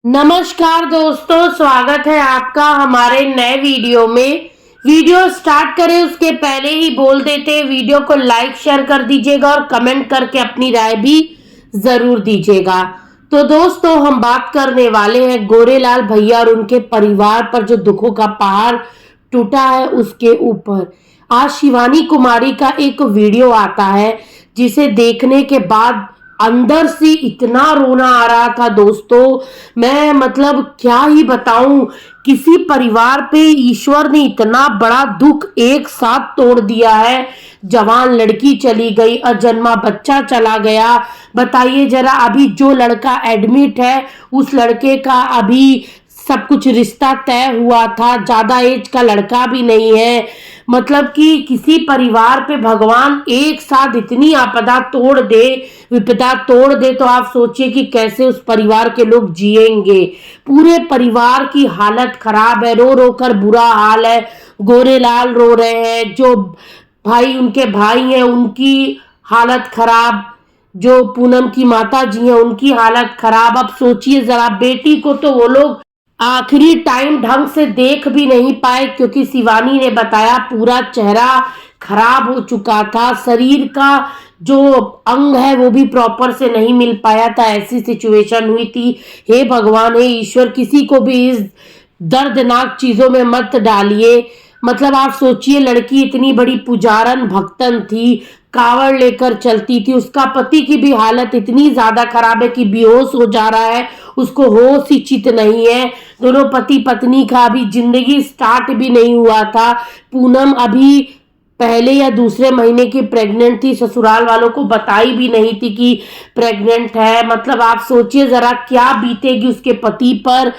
नमस्कार दोस्तों, स्वागत है आपका हमारे नए वीडियो में। वीडियो स्टार्ट करें उसके पहले ही बोल देते हैं, वीडियो को लाइक शेयर कर दीजिएगा और कमेंट करके अपनी राय भी जरूर दीजिएगा। तो दोस्तों, हम बात करने वाले हैं गोरेलाल भैया और उनके परिवार पर जो दुखों का पहाड़ टूटा है उसके ऊपर। आज शिवानी कुमारी का एक वीडियो आता है जिसे देखने के बाद अंदर से इतना रोना आ रहा था दोस्तों, मैं मतलब क्या ही बताऊं। किसी परिवार पे ईश्वर ने इतना बड़ा दुख एक साथ तोड़ दिया है। जवान लड़की चली गई, अजन्मा बच्चा चला गया। बताइए जरा, अभी जो लड़का एडमिट है उस लड़के का अभी सब कुछ रिश्ता तय हुआ था, ज्यादा एज का लड़का भी नहीं है। मतलब कि किसी परिवार पे भगवान एक साथ इतनी आपदा तोड़ दे, विपदा तोड़ दे, तो आप सोचिए कि कैसे उस परिवार के लोग जिएंगे। पूरे परिवार की हालत खराब है, रो रो कर बुरा हाल है। गोरेलाल रो रहे हैं, जो भाई उनके भाई हैं उनकी हालत खराब, जो पूनम की माता जी हैं उनकी हालत खराब। अब सोचिए जरा, बेटी को तो वो लोग आखिरी टाइम ढंग से देख भी नहीं पाए, क्योंकि शिवानी ने बताया पूरा चेहरा खराब हो चुका था, शरीर का जो अंग है वो भी प्रॉपर से नहीं मिल पाया था, ऐसी सिचुएशन हुई थी। हे भगवान, हे ईश्वर, किसी को भी इस दर्दनाक चीजों में मत डालिए। मतलब आप सोचिए, लड़की इतनी बड़ी पुजारन भक्तन थी, कावड़ लेकर चलती थी, उसका पति की भी हालत इतनी ज्यादा खराब है कि बेहोश हो जा रहा है, उसको होश ही चित नहीं है। दोनों पति पत्नी का अभी जिंदगी स्टार्ट भी नहीं हुआ था। पूनम अभी पहले या दूसरे महीने की प्रेग्नेंट थी, ससुराल वालों को बताई भी नहीं थी कि प्रेग्नेंट है। मतलब आप सोचिए जरा, क्या बीतेगी उसके पति पर।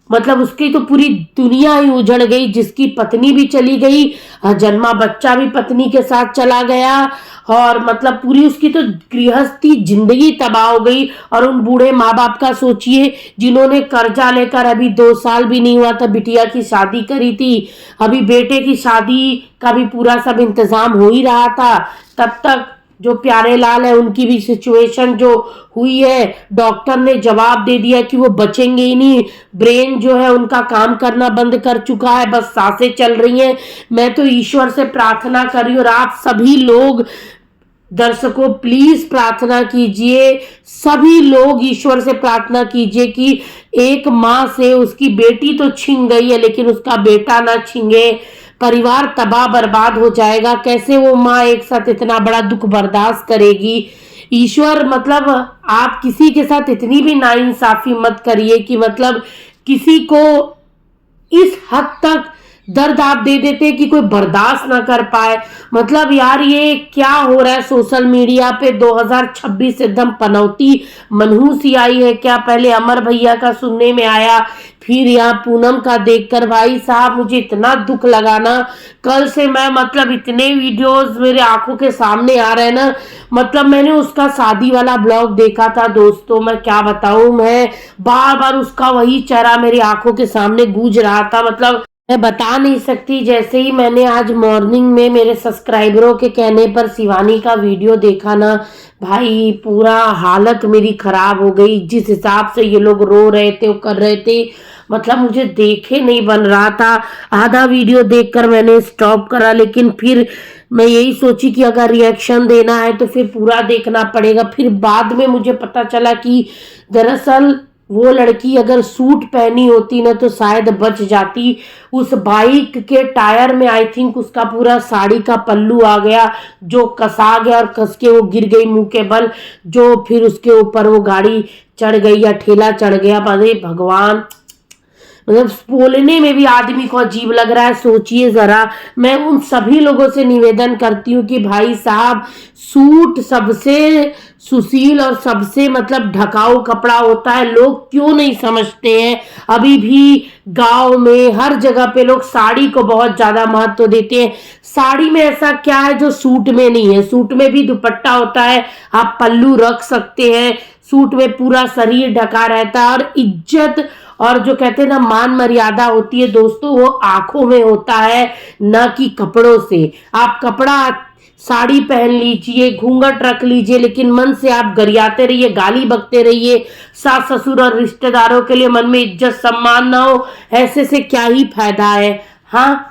मतलब उसकी तो पूरी दुनिया ही उजड़ गई, जिसकी पत्नी भी चली गई, जन्मा बच्चा भी पत्नी के साथ चला गया, और मतलब पूरी उसकी तो गृहस्थी जिंदगी तबाह हो गई। और उन बूढ़े माँ बाप का सोचिए, जिन्होंने कर्जा लेकर अभी 2 साल भी नहीं हुआ था बिटिया की शादी करी थी, अभी बेटे की शादी का भी पूरा सब इंतजाम हो ही रहा था, तब तक जो प्यारे लाल है उनकी भी सिचुएशन जो हुई है, डॉक्टर ने जवाब दे दिया कि वो बचेंगे ही नहीं। ब्रेन जो है उनका काम करना बंद कर चुका है, बस सांसें चल रही हैं। मैं तो ईश्वर से प्रार्थना कर रही हूँ, और आप सभी लोग दर्शकों प्लीज प्रार्थना कीजिए, सभी लोग ईश्वर से प्रार्थना कीजिए कि एक माँ से उसकी बेटी तो छीन गई है लेकिन उसका बेटा ना छीने। परिवार तबाह बर्बाद हो जाएगा, कैसे वो माँ एक साथ इतना बड़ा दुख बर्दाश्त करेगी। ईश्वर, मतलब आप किसी के साथ इतनी भी नाइंसाफी मत करिए कि मतलब किसी को इस हद तक दर्द आप दे देते कि कोई बर्दाश्त ना कर पाए। मतलब यार, ये क्या हो रहा है सोशल मीडिया पे। 2026 एकदम पनौती मनहूसी आई है क्या। पहले अमर भैया का सुनने में आया, फिर यहाँ पूनम का देखकर भाई साहब मुझे इतना दुख लगा ना। कल से मैं मतलब इतने वीडियोस मेरे आंखों के सामने आ रहे हैं ना। मतलब मैंने उसका शादी वाला ब्लॉग देखा था दोस्तों, मैं क्या बताऊं, मैं बार बार उसका वही चेहरा मेरी आंखों के सामने गूंज रहा था। मतलब मैं बता नहीं सकती। जैसे ही मैंने आज मॉर्निंग में मेरे सब्सक्राइबरों के कहने पर शिवानी का वीडियो देखा ना, भाई पूरा हालत मेरी खराब हो गई। जिस हिसाब से ये लोग रो रहे थे, वो कर रहे थे, मतलब मुझे देखे नहीं बन रहा था। आधा वीडियो देखकर मैंने स्टॉप करा, लेकिन फिर मैं यही सोची कि अगर रिएक्शन देना है तो फिर पूरा देखना पड़ेगा। फिर बाद में मुझे पता चला कि दरअसल वो लड़की अगर सूट पहनी होती ना तो शायद बच जाती। उस बाइक के टायर में आई थिंक उसका पूरा साड़ी का पल्लू आ गया, जो कसा गया और कस के वो गिर गई मुंह के बल, जो फिर उसके ऊपर वो गाड़ी चढ़ गई या ठेला चढ़ गया। अरे भगवान, मतलब बोलने में भी आदमी को अजीब लग रहा है। सोचिए जरा, मैं उन सभी लोगों से निवेदन करती हूँ कि भाई साहब, सूट सबसे सुशील और सबसे मतलब ढकाऊ कपड़ा होता है, लोग क्यों नहीं समझते हैं। अभी भी गांव में हर जगह पे लोग साड़ी को बहुत ज्यादा महत्व देते हैं। साड़ी में ऐसा क्या है जो सूट में नहीं है। सूट में भी दुपट्टा होता है, आप पल्लू रख सकते हैं, सूट में पूरा शरीर ढका रहता है, और इज्जत और जो कहते हैं ना मान मर्यादा होती है दोस्तों, वो आंखों में होता है, न कि कपड़ों से। आप कपड़ा साड़ी पहन लीजिए, घूंघट रख लीजिए, लेकिन मन से आप गरियाते रहिए, गाली बकते रहिए, सास ससुर और रिश्तेदारों के लिए मन में इज्जत सम्मान ना हो, ऐसे से क्या ही फायदा है। हाँ,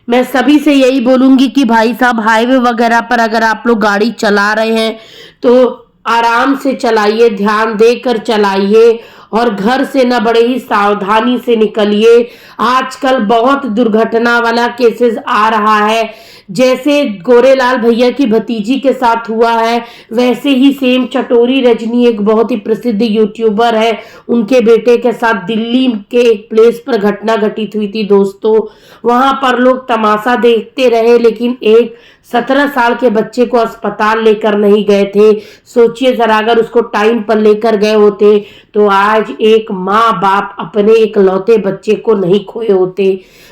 मैं सभी से यही बोलूंगी कि भाई साहब हाईवे वगैरह पर अगर आप लोग गाड़ी चला रहे हैं तो आराम से चलाइए, ध्यान देकर चलाइए और घर से न बड़े ही सावधानी से निकलिए। आजकल बहुत दुर्घटना वाला केसेस आ रहा है, जैसे गोरेलाल भैया की भतीजी के साथ हुआ है वैसे ही सेम चटोरी रजनी एक बहुत ही प्रसिद्ध यूट्यूबर है, उनके बेटे के साथ दिल्ली के एक प्लेस पर घटना घटित हुई थी दोस्तों। वहां पर लोग तमाशा देखते रहे लेकिन एक 17 साल के बच्चे को अस्पताल लेकर नहीं गए थे। सोचिए जरा, अगर उसको टाइम पर लेकर गए होते तो आज एक माँ बाप अपने इकलौते बच्चे को नहीं खोए होते।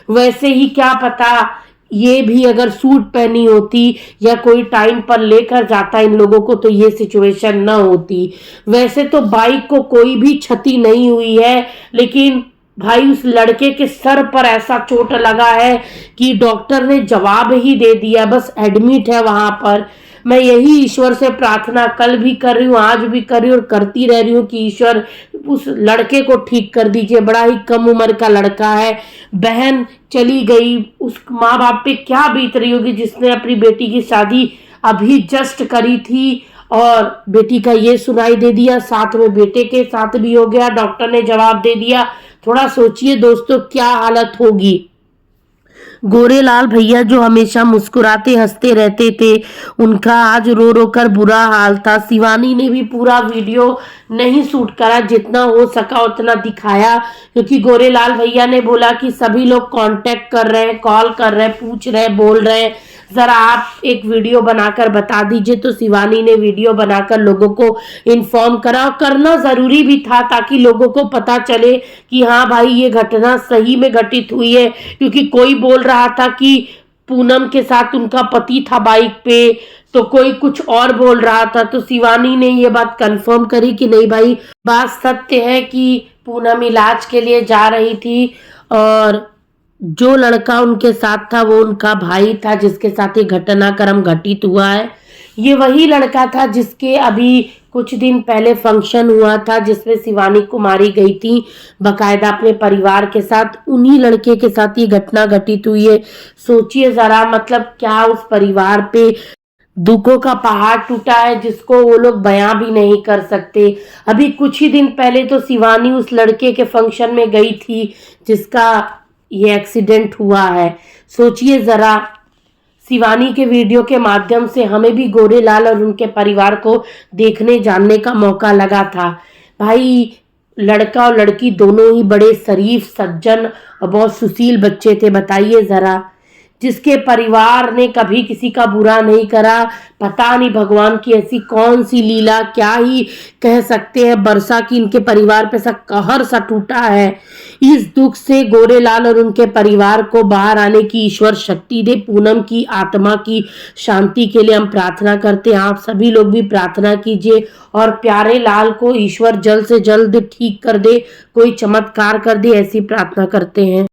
वैसे ही क्या पता ये भी अगर सूट पहनी होती या कोई टाइम पर लेकर जाता इन लोगों को तो ये सिचुएशन न होती। वैसे तो बाइक को कोई भी क्षति नहीं हुई है, लेकिन भाई उस लड़के के सर पर ऐसा चोट लगा है कि डॉक्टर ने जवाब ही दे दिया, बस एडमिट है वहां पर। मैं यही ईश्वर से प्रार्थना कल भी कर रही हूँ, आज भी कर रही हूँ और करती रह रही हूँ कि ईश्वर उस लड़के को ठीक कर दीजिए। बड़ा ही कम उम्र का लड़का है, बहन चली गई, उस माँ बाप पे क्या बीत रही होगी जिसने अपनी बेटी की शादी अभी जस्ट करी थी और बेटी का ये सुनाई दे दिया, साथ में बेटे के साथ भी हो गया, डॉक्टर ने जवाब दे दिया। थोड़ा सोचिए दोस्तों क्या हालत होगी। गोरेलाल भैया जो हमेशा मुस्कुराते हंसते रहते थे, उनका आज रो रो कर बुरा हाल था। शिवानी ने भी पूरा वीडियो नहीं शूट करा, जितना हो सका उतना दिखाया, क्योंकि गोरेलाल भैया ने बोला कि सभी लोग कांटेक्ट कर रहे हैं, कॉल कर रहे हैं, पूछ रहे हैं, बोल रहे हैं, जरा आप एक वीडियो बनाकर बता दीजिए। तो शिवानी ने वीडियो बनाकर लोगों को इन्फॉर्म करा, करना जरूरी भी था ताकि लोगों को पता चले कि हाँ भाई ये घटना सही में घटित हुई है, क्योंकि कोई बोल रहा था कि पूनम के साथ उनका पति था बाइक पे, तो कोई कुछ और बोल रहा था। तो शिवानी ने ये बात कंफर्म करी कि नहीं भाई बात सत्य है कि पूनम इलाज के लिए जा रही थी और जो लड़का उनके साथ था वो उनका भाई था जिसके साथ ये घटनाक्रम घटित हुआ है। ये वही लड़का था जिसके अभी कुछ दिन पहले फंक्शन हुआ था जिसमें शिवानी कुमारी गई थी बकायदा अपने परिवार के साथ, उन्हीं लड़के के साथ ये घटना घटित हुई है। सोचिए जरा, मतलब क्या उस परिवार पे दुखों का पहाड़ टूटा है जिसको वो लोग बयां भी नहीं कर सकते। अभी कुछ ही दिन पहले तो शिवानी उस लड़के के फंक्शन में गई थी जिसका ये एक्सीडेंट हुआ है। सोचिए जरा, शिवानी के वीडियो के माध्यम से हमें भी गोरेलाल और उनके परिवार को देखने जानने का मौका लगा था। भाई लड़का और लड़की दोनों ही बड़े शरीफ सज्जन और बहुत सुशील बच्चे थे। बताइए जरा, जिसके परिवार ने कभी किसी का बुरा नहीं करा, पता नहीं भगवान की ऐसी कौन सी लीला, क्या ही कह सकते हैं, बरसा की इनके परिवार पे सा कहर सा टूटा है। इस दुख से गोरेलाल और उनके परिवार को बाहर आने की ईश्वर शक्ति दे। पूनम की आत्मा की शांति के लिए हम प्रार्थना करते हैं, आप सभी लोग भी प्रार्थना कीजिए और प्यारे लाल को ईश्वर जल्द से जल्द ठीक कर दे, कोई चमत्कार कर दे, ऐसी प्रार्थना करते हैं।